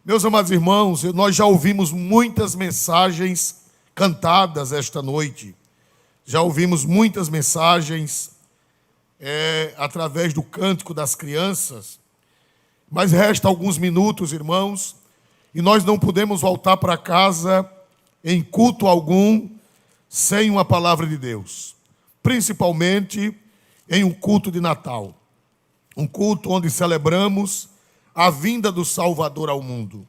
Meus amados irmãos, nós já ouvimos muitas mensagens cantadas esta noite. Já ouvimos muitas mensagens através do cântico das crianças. Mas resta alguns minutos, irmãos, e nós não podemos voltar para casa em culto algum sem uma palavra de Deus. Principalmente em um culto de Natal. Um culto onde celebramos a vinda do Salvador ao mundo.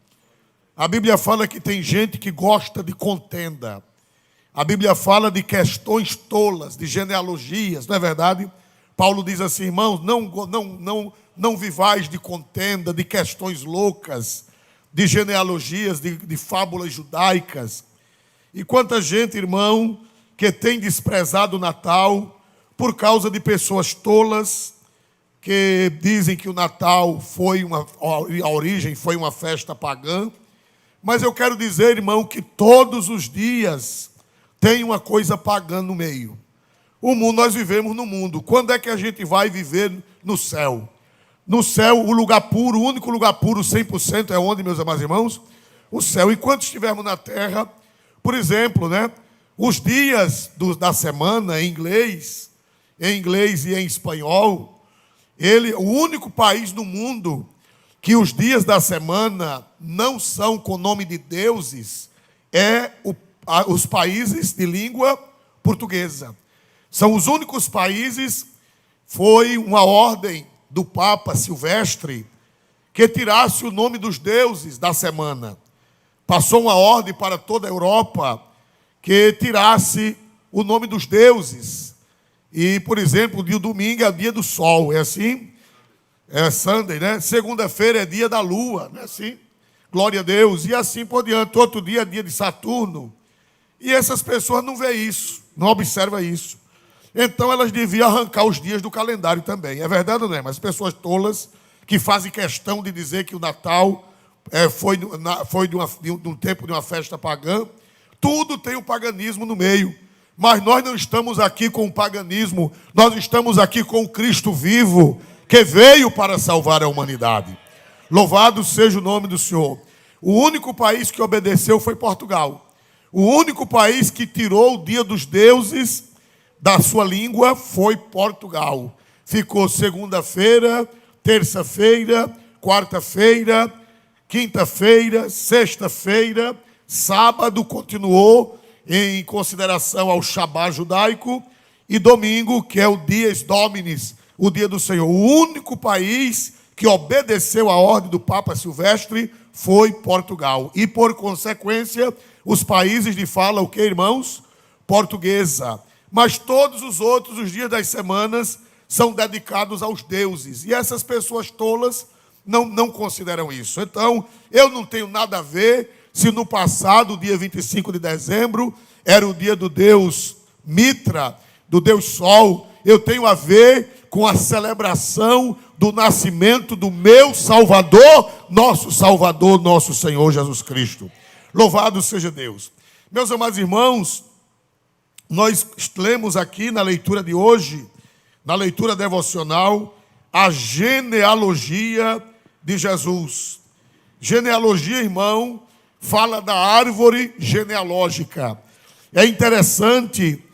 A Bíblia fala que tem gente que gosta de contenda. A Bíblia fala de questões tolas, de genealogias, não é verdade? Paulo diz assim, irmãos, não vivais de contenda, de questões loucas, de genealogias, de fábulas judaicas. E quanta gente, irmão, que tem desprezado o Natal por causa de pessoas tolas, que dizem que o Natal a origem foi uma festa pagã. Mas eu quero dizer, irmão, que todos os dias tem uma coisa pagã no meio. Nós vivemos no mundo. Quando é que a gente vai viver no céu? No céu, o lugar puro, o único lugar puro 100% é onde, meus amados irmãos? O céu. Enquanto estivermos na terra, por exemplo, os dias da semana em inglês e em espanhol, o único país no mundo que os dias da semana não são com nome de deuses os países de língua portuguesa. São os únicos países, foi uma ordem do Papa Silvestre que tirasse o nome dos deuses da semana. Passou uma ordem para toda a Europa que tirasse o nome dos deuses. E, por exemplo, o dia domingo é o dia do sol, é assim? É Sunday, né? Segunda-feira é dia da lua, não é assim? Glória a Deus. E assim por diante. Outro dia é dia de Saturno. E essas pessoas não veem isso, não observam isso. Então elas deviam arrancar os dias do calendário também. É verdade ou não é? Mas pessoas tolas que fazem questão de dizer que o Natal foi de um tempo de uma festa pagã. Tudo tem o paganismo no meio. Mas nós não estamos aqui com o paganismo. Nós estamos aqui com o Cristo vivo, que veio para salvar a humanidade. Louvado seja o nome do Senhor. O único país que obedeceu foi Portugal. O único país que tirou o dia dos deuses da sua língua foi Portugal. Ficou segunda-feira, terça-feira, quarta-feira, quinta-feira, sexta-feira, sábado continuou em consideração ao Shabá judaico e domingo, que é o Dies Dominis, o dia do Senhor. O único país que obedeceu a ordem do Papa Silvestre foi Portugal. E, por consequência, os países de fala, o que, irmãos? Portuguesa. Mas todos os outros, os dias das semanas, são dedicados aos deuses. E essas pessoas tolas não consideram isso. Então, eu não tenho nada a ver se no passado, dia 25 de dezembro, era o dia do deus Mitra, do deus Sol. Eu tenho a ver com a celebração do nascimento do meu Salvador, nosso Senhor Jesus Cristo. Louvado seja Deus. Meus amados irmãos, nós lemos aqui na leitura de hoje, na leitura devocional, a genealogia de Jesus. Genealogia, irmão, fala da árvore genealógica. É interessante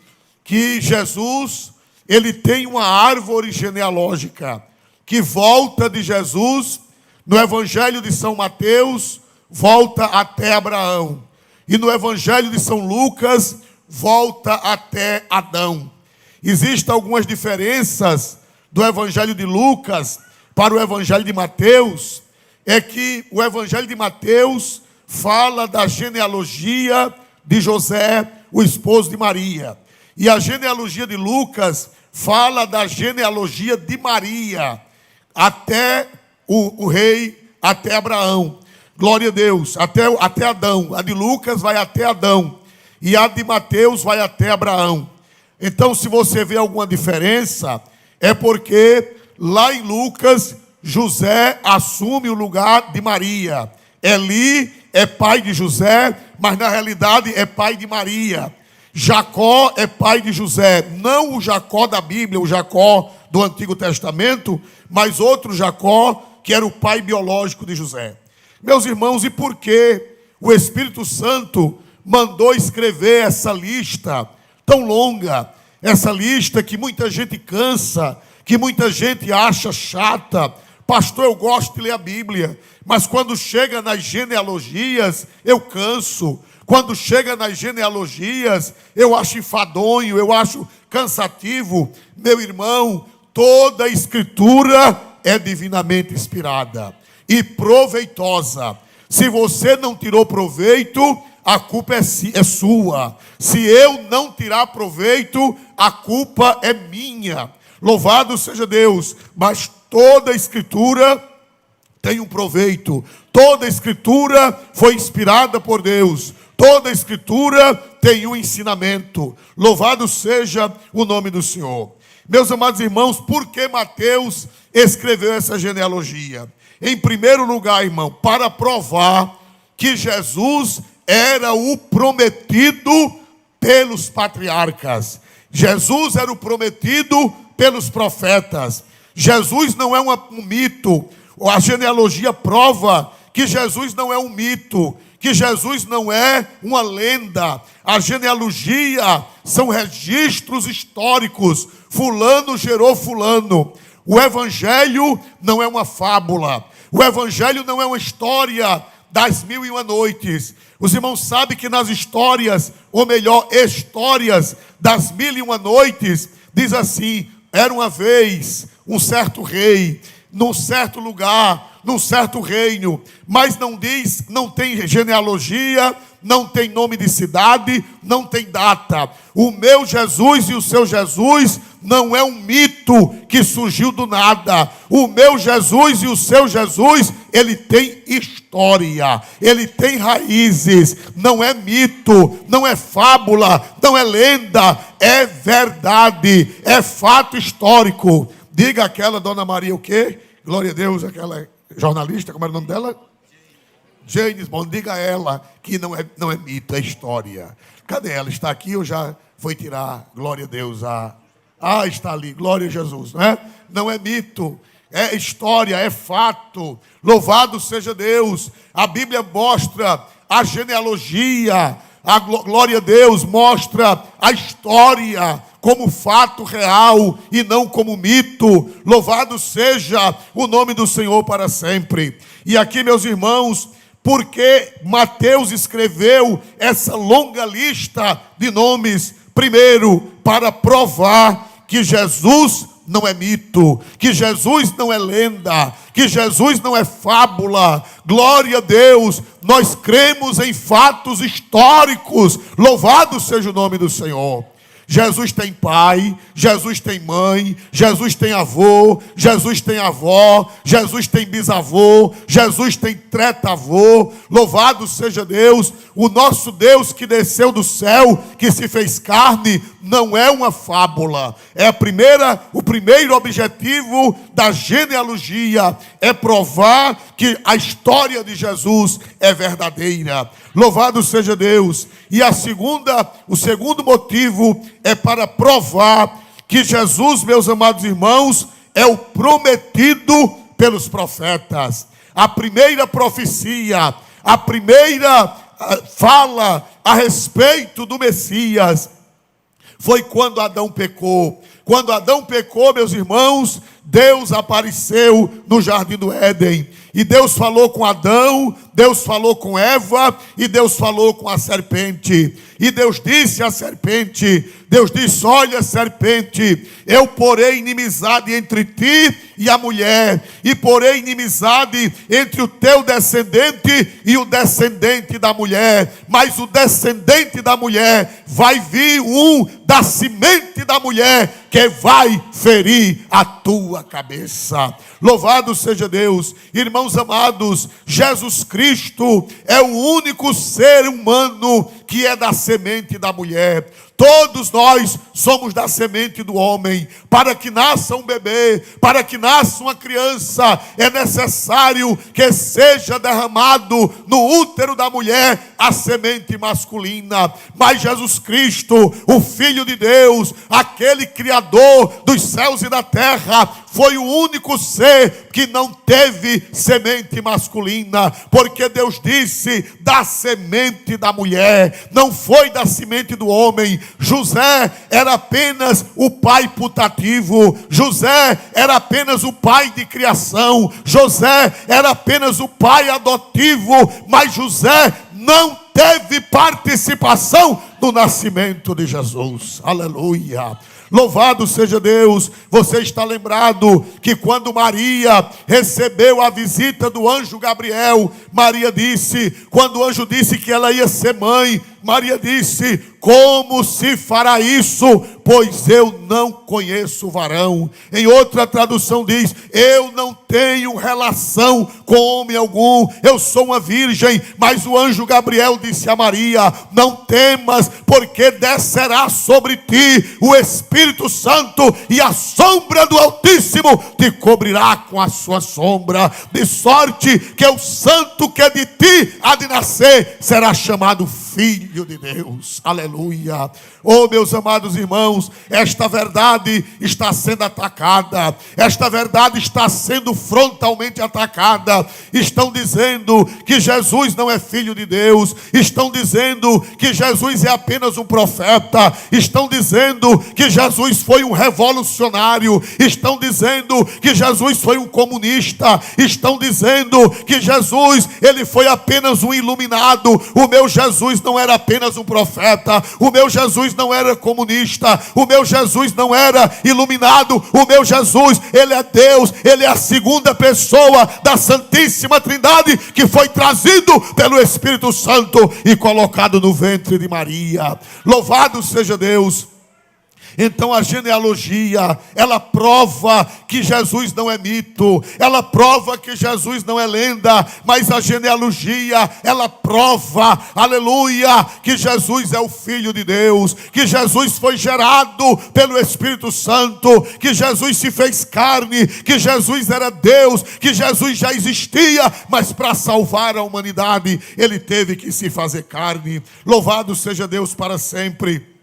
que Jesus, ele tem uma árvore genealógica que volta de Jesus, no Evangelho de São Mateus, volta até Abraão. E no Evangelho de São Lucas, volta até Adão. Existem algumas diferenças do Evangelho de Lucas para o Evangelho de Mateus. É que o Evangelho de Mateus fala da genealogia de José, o esposo de Maria. E a genealogia de Lucas fala da genealogia de Maria, até o rei, até Abraão. Glória a Deus, até Adão. A de Lucas vai até Adão. E a de Mateus vai até Abraão. Então, se você vê alguma diferença, é porque lá em Lucas, José assume o lugar de Maria. Eli é pai de José, mas na realidade é pai de Maria. Jacó é pai de José, não o Jacó da Bíblia, o Jacó do Antigo Testamento, mas outro Jacó, que era o pai biológico de José. Meus irmãos, e por que o Espírito Santo mandou escrever essa lista tão longa? Essa lista que muita gente cansa, que muita gente acha chata. Pastor, eu gosto de ler a Bíblia, mas quando chega nas genealogias, eu canso. Quando chega nas genealogias, eu acho enfadonho, eu acho cansativo. Meu irmão, toda a Escritura é divinamente inspirada e proveitosa. Se você não tirou proveito, a culpa é sua. Se eu não tirar proveito, a culpa é minha. Louvado seja Deus. Mas toda a Escritura tem um proveito. Toda a Escritura foi inspirada por Deus. Toda a Escritura tem um ensinamento. Louvado seja o nome do Senhor. Meus amados irmãos, por que Mateus escreveu essa genealogia? Em primeiro lugar, irmão, para provar que Jesus era o prometido pelos patriarcas. Jesus era o prometido pelos profetas. Jesus não é um mito. A genealogia prova que Jesus não é um mito, que Jesus não é uma lenda. A genealogia são registros históricos. Fulano gerou fulano. O Evangelho não é uma fábula. O Evangelho não é uma história das 1001 noites. Os irmãos sabem que nas histórias, ou melhor, histórias das 1001 noites, diz assim: era uma vez um certo rei, num certo lugar, num certo reino, mas não diz, não tem genealogia, não tem nome de cidade, não tem data. O meu Jesus e o seu Jesus não é um mito que surgiu do nada. O meu Jesus e o seu Jesus, ele tem história, ele tem raízes, não é mito, não é fábula, não é lenda, é verdade, é fato histórico. Diga aquela Dona Maria o quê? Glória a Deus, aquela jornalista, como era o nome dela? James Bond, diga a ela que não é mito, é história. Cadê ela? Está aqui ou já foi tirar? Glória a Deus. Está ali, glória a Jesus, não é? Não é mito, é história, é fato. Louvado seja Deus. A Bíblia mostra a genealogia, a glória a Deus mostra a história como fato real e não como mito. Louvado seja o nome do Senhor para sempre. E aqui, meus irmãos, porque Mateus escreveu essa longa lista de nomes? Primeiro, para provar que Jesus não é mito, que Jesus não é lenda, que Jesus não é fábula. Glória a Deus, nós cremos em fatos históricos. Louvado seja o nome do Senhor. Jesus tem pai, Jesus tem mãe, Jesus tem avô, Jesus tem avó, Jesus tem bisavô, Jesus tem tretavô. Louvado seja Deus. O nosso Deus que desceu do céu, que se fez carne, não é uma fábula. É o primeiro objetivo da genealogia, é provar que a história de Jesus é verdadeira. Louvado seja Deus. E o segundo motivo é para provar que Jesus, meus amados irmãos, é o prometido pelos profetas. A primeira profecia, a primeira fala a respeito do Messias foi quando Adão pecou. Quando Adão pecou, meus irmãos, Deus apareceu no jardim do Éden. E Deus falou com Adão, Deus falou com Eva e Deus falou com a serpente. E Deus disse à serpente, Deus disse: olha, serpente, eu porei inimizade entre ti e a mulher, e porei inimizade entre o teu descendente e o descendente da mulher, mas o descendente da mulher vai vir da semente da mulher, que vai ferir a tua cabeça. Louvado seja Deus. Irmãos amados, Jesus Cristo é o único ser humano que é da semente da mulher. Todos nós somos da semente do homem. Para que nasça um bebê, para que nasça uma criança, é necessário que seja derramado no útero da mulher a semente masculina. Mas Jesus Cristo, o Filho de Deus, aquele Criador dos céus e da terra, foi o único ser que não teve semente masculina, porque Deus disse da semente da mulher, não foi da semente do homem. José era apenas o pai putativo, José era apenas o pai de criação, José era apenas o pai adotivo, mas José não teve participação no nascimento de Jesus. Aleluia. Louvado seja Deus. Você está lembrado que quando Maria recebeu a visita do anjo Gabriel, Maria disse, quando o anjo disse que ela ia ser mãe, Maria disse: como se fará isso? Pois eu não conheço varão. Em outra tradução diz: eu não tenho relação com homem algum, eu sou uma virgem. Mas o anjo Gabriel disse a Maria: não temas, porque descerá sobre ti o Espírito Santo, e a sombra do Altíssimo te cobrirá com a sua sombra, de sorte que o santo que de ti há de nascer será chamado Filho de Deus. Aleluia. Oh, meus amados irmãos, esta verdade está sendo atacada, esta verdade está sendo frontalmente atacada. Estão dizendo que Jesus não é Filho de Deus, estão dizendo que Jesus é apenas um profeta, estão dizendo que Jesus foi um revolucionário, estão dizendo que Jesus foi um comunista, estão dizendo que Jesus, ele foi apenas um iluminado. O meu Jesus não era apenas um profeta, o meu Jesus não era comunista, o meu Jesus não era iluminado, o meu Jesus, ele é Deus, ele é a segunda pessoa da Santíssima Trindade, que foi trazido pelo Espírito Santo e colocado no ventre de Maria. Louvado seja Deus. Então a genealogia, ela prova que Jesus não é mito, ela prova que Jesus não é lenda, mas a genealogia, ela prova, aleluia, que Jesus é o Filho de Deus, que Jesus foi gerado pelo Espírito Santo, que Jesus se fez carne, que Jesus era Deus, que Jesus já existia, mas para salvar a humanidade, ele teve que se fazer carne. Louvado seja Deus para sempre.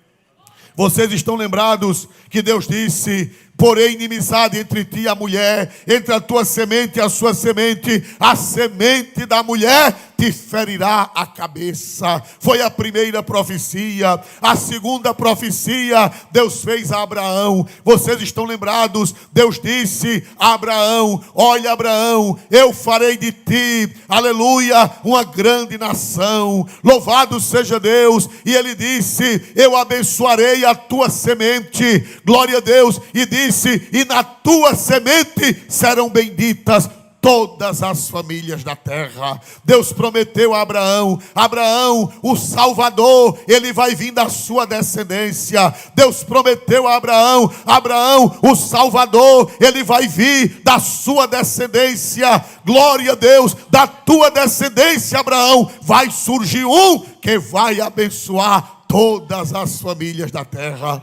Vocês estão lembrados que Deus disse: porém inimizade entre ti e a mulher, entre a tua semente e a sua semente, a semente da mulher te ferirá a cabeça. Foi a primeira profecia. A segunda profecia Deus fez a Abraão. Vocês estão lembrados? Deus disse a Abraão: olha, Abraão, eu farei de ti, aleluia, uma grande nação. Louvado seja Deus. E ele disse: eu abençoarei a tua semente. Glória a Deus. E disse: e na tua semente serão benditas todas as famílias da terra. Deus prometeu a Abraão: Abraão, o Salvador, ele vai vir da sua descendência. Deus prometeu a Abraão: Abraão, o Salvador, ele vai vir da sua descendência. Glória a Deus, da tua descendência, Abraão, vai surgir um que vai abençoar todas as famílias da terra.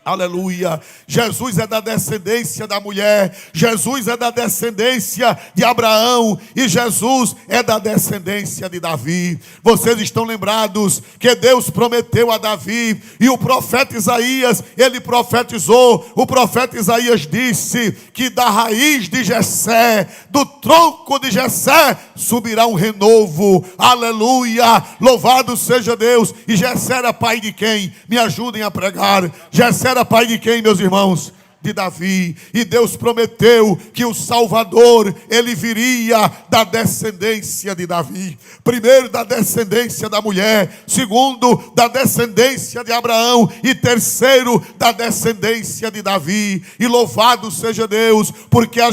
Aleluia. Jesus é da descendência da mulher, Jesus é da descendência de Abraão, e Jesus é da descendência de Davi. Vocês estão lembrados que Deus prometeu a Davi, e o profeta Isaías, ele profetizou. O profeta Isaías disse que da raiz de Jessé, do tronco de Jessé, subirá um renovo. Aleluia. Louvado seja Deus. E Jessé era pai de quem? Me ajudem a pregar. Jessé era pai de quem, meus irmãos? De Davi. E Deus prometeu que o Salvador, ele viria da descendência de Davi. Primeiro, da descendência da mulher. Segundo, da descendência de Abraão. E terceiro, da descendência de Davi. E louvado seja Deus, porque a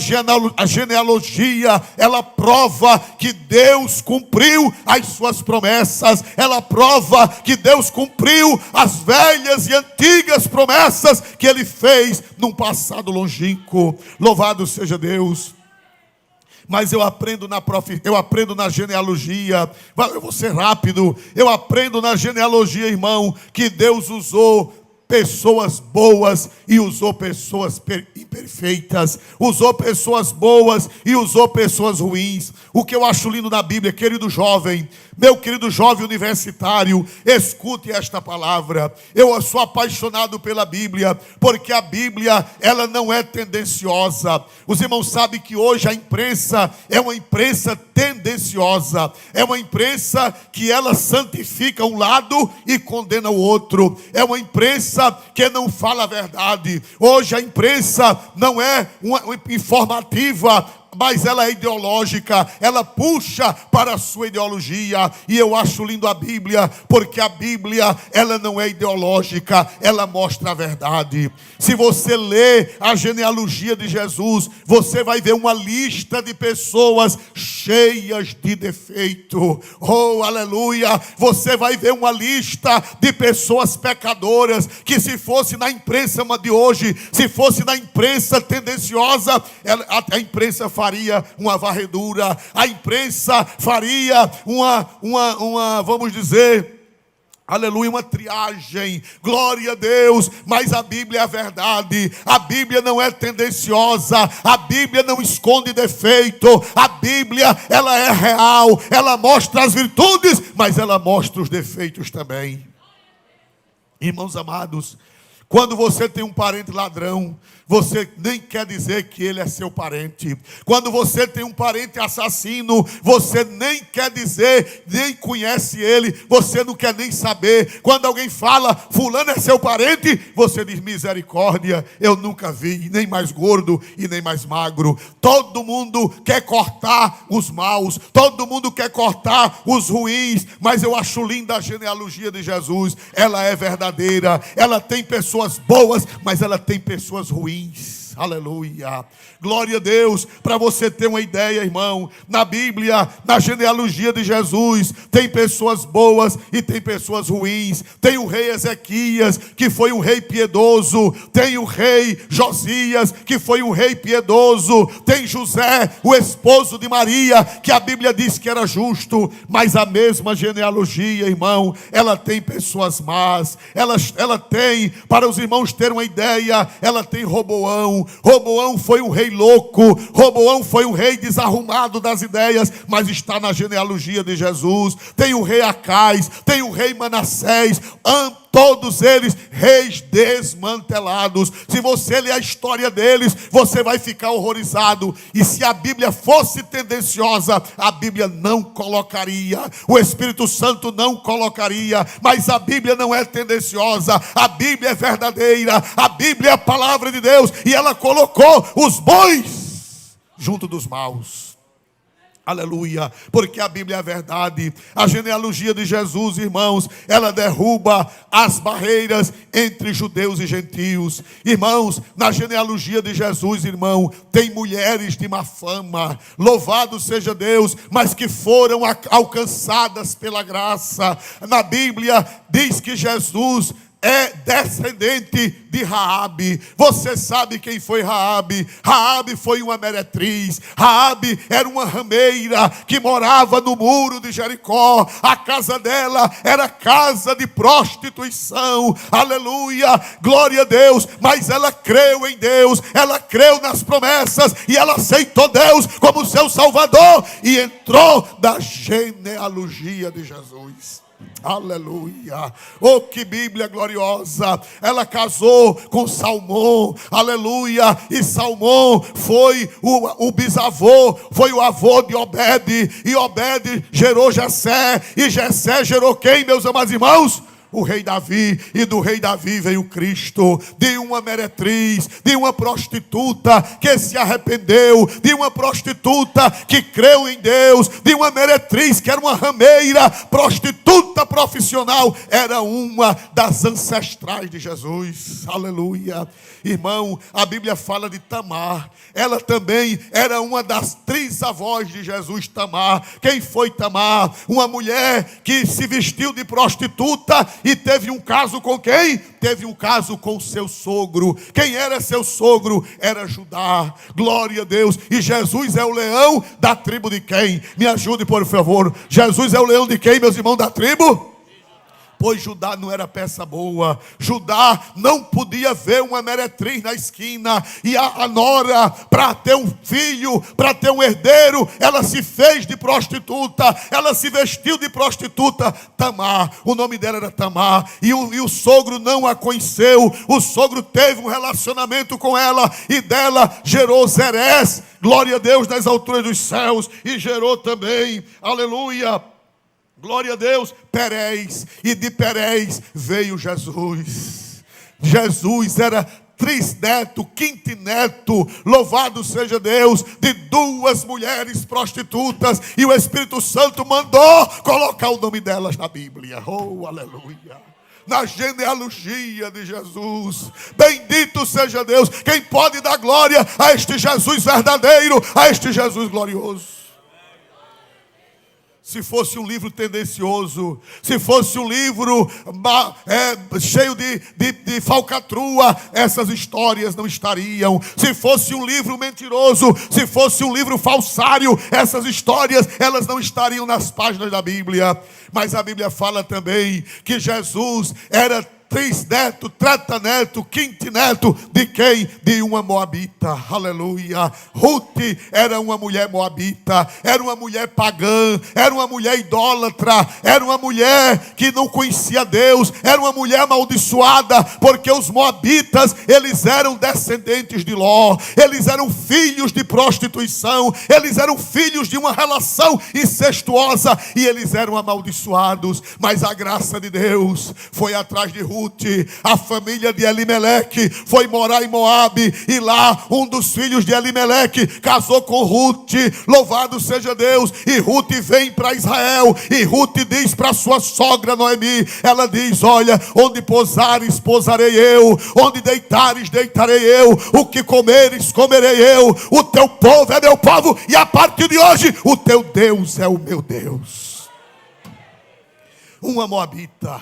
genealogia, ela prova que Deus cumpriu as suas promessas. Ela prova que Deus cumpriu as velhas e antigas promessas que ele fez num passado longínquo. Louvado seja Deus. mas eu aprendo na genealogia. Eu vou ser rápido. Eu aprendo na genealogia, irmão, que Deus usou pessoas boas e usou pessoas imperfeitas, usou pessoas boas e usou pessoas ruins. O que eu acho lindo na Bíblia, querido jovem, meu querido jovem universitário, escute esta palavra. Eu sou apaixonado pela Bíblia, porque a Bíblia, ela não é tendenciosa. Os irmãos sabem que hoje a imprensa é uma imprensa tendenciosa, é uma imprensa que ela santifica um lado e condena o outro, é uma imprensa que não fala a verdade. Hoje a imprensa não é uma informativa, mas ela é ideológica, ela puxa para a sua ideologia. E eu acho lindo a Bíblia, porque a Bíblia, ela não é ideológica, ela mostra a verdade. Se você lê a genealogia de Jesus, você vai ver uma lista de pessoas cheias de defeito. Oh, aleluia! Você vai ver uma lista de pessoas pecadoras, que se fosse na imprensa de hoje, se fosse na imprensa tendenciosa, a imprensa faria uma varredura, a imprensa faria uma vamos dizer, aleluia, uma triagem, glória a Deus. Mas a Bíblia é a verdade, a Bíblia não é tendenciosa, a Bíblia não esconde defeito, a Bíblia, ela é real, ela mostra as virtudes, mas ela mostra os defeitos também. Irmãos amados, quando você tem um parente ladrão, você nem quer dizer que ele é seu parente. Quando você tem um parente assassino, você nem quer dizer, nem conhece ele, você não quer nem saber. Quando alguém fala, fulano é seu parente, você diz, misericórdia, eu nunca vi, nem mais gordo e nem mais magro. Todo mundo quer cortar os maus, todo mundo quer cortar os ruins, mas eu acho linda a genealogia de Jesus. Ela é verdadeira, ela tem pessoas boas, mas ela tem pessoas ruins. Aleluia, glória a Deus. Para você ter uma ideia, irmão, na Bíblia, na genealogia de Jesus, tem pessoas boas e tem pessoas ruins. Tem o rei Ezequias, que foi um rei piedoso. Tem o rei Josias, que foi um rei piedoso. Tem José, o esposo de Maria, que a Bíblia diz que era justo. Mas a mesma genealogia, irmão, ela tem pessoas más. Ela tem, para os irmãos terem uma ideia, ela tem Roboão. Roboão foi um rei louco, Roboão foi um rei desarrumado das ideias, mas está na genealogia de Jesus. Tem o rei Acais, tem o rei Manassés, todos eles reis desmantelados. Se você ler a história deles, você vai ficar horrorizado. E se a Bíblia fosse tendenciosa, a Bíblia não colocaria, o Espírito Santo não colocaria. Mas a Bíblia não é tendenciosa, a Bíblia é verdadeira, a Bíblia é a palavra de Deus, e ela colocou os bons junto dos maus. Aleluia, porque a Bíblia é a verdade. A genealogia de Jesus, irmãos, ela derruba as barreiras entre judeus e gentios. Irmãos, na genealogia de Jesus, irmão, tem mulheres de má fama, louvado seja Deus, mas que foram alcançadas pela graça. Na Bíblia diz que Jesus é descendente de Raabe. Você sabe quem foi Raabe? Raabe foi uma meretriz. Raabe era uma rameira que morava no muro de Jericó. A casa dela era casa de prostituição. Aleluia, glória a Deus. Mas ela creu em Deus, ela creu nas promessas e ela aceitou Deus como seu Salvador e entrou na genealogia de Jesus. Aleluia, oh que Bíblia gloriosa. Ela casou com Salmão, aleluia, e Salmão foi o bisavô, foi o avô de Obed, e Obed gerou Jessé, e Jessé gerou quem, meus amados irmãos? O rei Davi, e do rei Davi veio Cristo, de uma meretriz, de uma prostituta que se arrependeu, de uma prostituta que creu em Deus, de uma meretriz que era uma rameira, prostituta profissional, era uma das ancestrais de Jesus. Aleluia. Irmão, a Bíblia fala de Tamar, ela também era uma das trisavós de Jesus. Tamar, quem foi Tamar? Uma mulher que se vestiu de prostituta e teve um caso com quem? Teve um caso com seu sogro. Quem era seu sogro? Era Judá. Glória a Deus. E Jesus é o leão da tribo de quem? Me ajude, por favor. Jesus é o leão de quem, meus irmãos, da tribo? Pois Judá não era peça boa. Judá não podia ver uma meretriz na esquina. E a nora, para ter um filho, para ter um herdeiro, ela se fez de prostituta. Ela se vestiu de prostituta. Tamar, o nome dela era Tamar. E o sogro não a conheceu. O sogro teve um relacionamento com ela. E dela gerou Zerés. Glória a Deus nas alturas dos céus. E gerou também, aleluia, glória a Deus, Perez. E de Perez veio Jesus. Jesus era trisneto, quintineto, louvado seja Deus, de duas mulheres prostitutas. E o Espírito Santo mandou colocar o nome delas na Bíblia. Oh, aleluia. Na genealogia de Jesus. Bendito seja Deus. Quem pode dar glória a este Jesus verdadeiro, a este Jesus glorioso? Se fosse um livro tendencioso, se fosse um livro cheio de falcatrua, essas histórias não estariam. Se fosse um livro mentiroso, se fosse um livro falsário, essas histórias, elas não estariam nas páginas da Bíblia. Mas a Bíblia fala também que Jesus era trisneto, trataneto, quintineto de quem? De uma moabita. Aleluia. Ruth era uma mulher moabita, era uma mulher pagã, era uma mulher idólatra, era uma mulher que não conhecia Deus, era uma mulher amaldiçoada, porque os moabitas, eles eram descendentes de Ló, eles eram filhos de prostituição, eles eram filhos de uma relação incestuosa e eles eram amaldiçoados. Mas a graça de Deus foi atrás de Ruth. A família de Elimeleque foi morar em Moabe, e lá um dos filhos de Elimeleque casou com Ruth. Louvado seja Deus. E Ruth vem para Israel, e Ruth diz para sua sogra Noemi, ela diz: olha, onde pousares, pousarei eu, onde deitares, deitarei eu, o que comeres, comerei eu, o teu povo é meu povo, e a partir de hoje o teu Deus é o meu Deus. Uma moabita.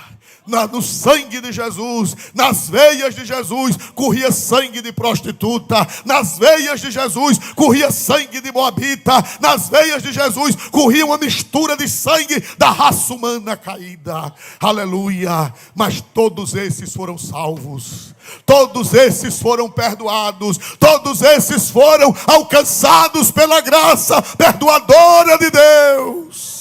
No sangue de Jesus, nas veias de Jesus, corria sangue de prostituta. Nas veias de Jesus, corria sangue de moabita. Nas veias de Jesus, corria uma mistura de sangue da raça humana caída. Aleluia. Mas todos esses foram salvos. Todos esses foram perdoados. Todos esses foram alcançados pela graça perdoadora de Deus.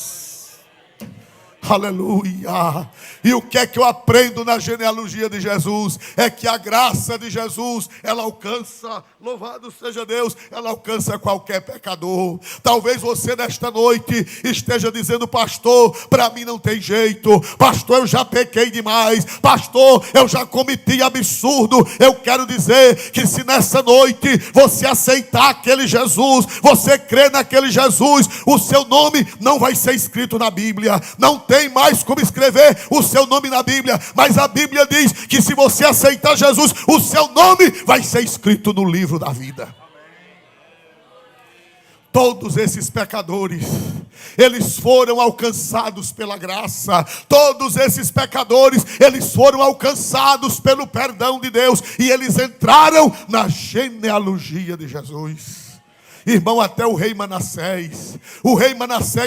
Aleluia. E o que é que eu aprendo na genealogia de Jesus? É que a graça de Jesus, ela alcança, louvado seja Deus, ela alcança qualquer pecador. Talvez você nesta noite esteja dizendo: pastor, para mim não tem jeito. Pastor, eu já pequei demais. Pastor, eu já cometi absurdo. Eu quero dizer que se nessa noite você aceitar aquele Jesus, você crer naquele Jesus, o seu nome não vai ser escrito na Bíblia. Não tem mais como escrever o seu nome na Bíblia, mas a Bíblia diz que se você aceitar Jesus, o seu nome vai ser escrito no livro da vida. Todos esses pecadores, eles foram alcançados pela graça. Todos esses pecadores, eles foram alcançados pelo perdão de Deus, e eles entraram na genealogia de Jesus. Irmão, até o rei Manassés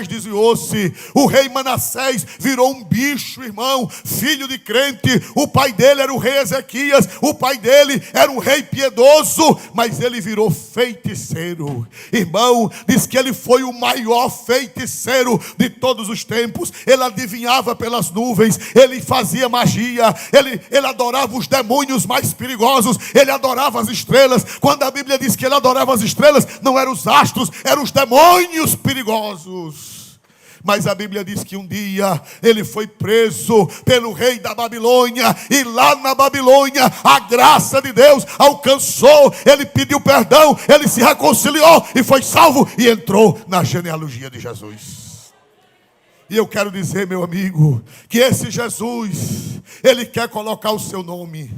desviou-se. O rei Manassés virou um bicho, irmão, filho de crente. O pai dele era o rei Ezequias. O pai dele era um rei piedoso, mas ele virou feiticeiro. Irmão, diz que ele foi o maior feiticeiro de todos os tempos. Ele adivinhava pelas nuvens, ele fazia magia, ele adorava os demônios mais perigosos, ele adorava as estrelas. Quando a Bíblia diz que ele adorava as estrelas, não era os astros, eram os demônios perigosos. Mas a Bíblia diz que um dia ele foi preso pelo rei da Babilônia, e lá na Babilônia a graça de Deus alcançou. Ele pediu perdão, ele se reconciliou e foi salvo, e entrou na genealogia de Jesus. E eu quero dizer, meu amigo, que esse Jesus, ele quer colocar o seu nome.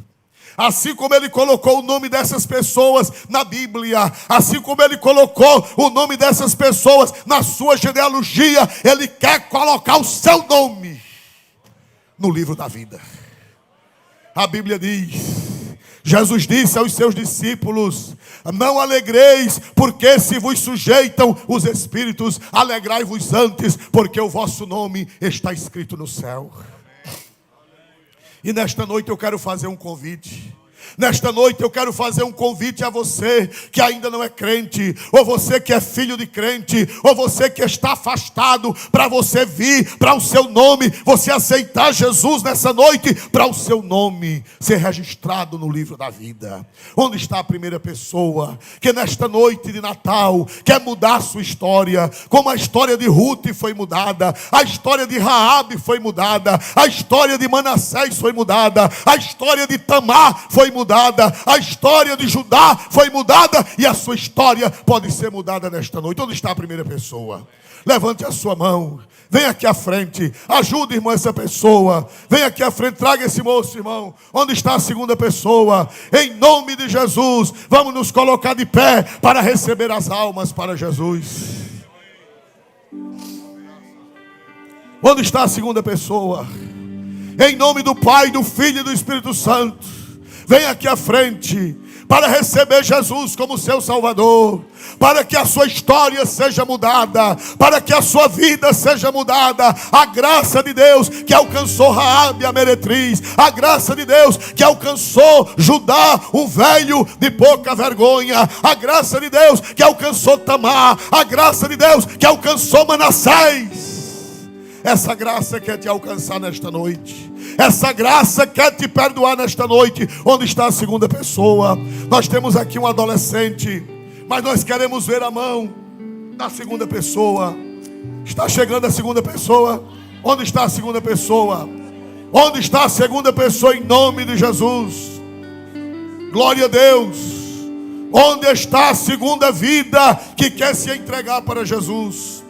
Assim como ele colocou o nome dessas pessoas na Bíblia, assim como ele colocou o nome dessas pessoas na sua genealogia, ele quer colocar o seu nome no livro da vida. A Bíblia diz, Jesus disse aos seus discípulos: não alegreis, porque se vos sujeitam os espíritos, alegrai-vos antes, porque o vosso nome está escrito no céu. E nesta noite eu quero fazer um convite. Nesta noite eu quero fazer um convite a você que ainda não é crente, ou você que é filho de crente, ou você que está afastado, para você vir, para o seu nome, você aceitar Jesus nessa noite, para o seu nome ser registrado no livro da vida. Onde está a primeira pessoa que nesta noite de Natal quer mudar a sua história, como a história de Ruth foi mudada, a história de Raabe foi mudada, a história de Manassés foi mudada, a história de Tamar foi mudada, a história de Judá foi mudada, e a sua história pode ser mudada nesta noite. Onde está a primeira pessoa? Levante a sua mão, vem aqui à frente, ajude, irmão, essa pessoa. Vem aqui à frente, traga esse moço, irmão. Onde está a segunda pessoa? Em nome de Jesus, vamos nos colocar de pé para receber as almas para Jesus. Onde está a segunda pessoa? Em nome do Pai, do Filho e do Espírito Santo, vem aqui à frente para receber Jesus como seu Salvador, para que a sua história seja mudada, para que a sua vida seja mudada. A graça de Deus que alcançou Raabe a meretriz, a graça de Deus que alcançou Judá, um velho de pouca vergonha, a graça de Deus que alcançou Tamar, a graça de Deus que alcançou Manassés. Essa graça quer te alcançar nesta noite. Essa graça quer te perdoar nesta noite. Onde está a segunda pessoa? Nós temos aqui um adolescente, mas nós queremos ver a mão da segunda pessoa. Está chegando a segunda pessoa. Onde está a segunda pessoa? Onde está a segunda pessoa, em nome de Jesus? Glória a Deus. Onde está a segunda vida que quer se entregar para Jesus?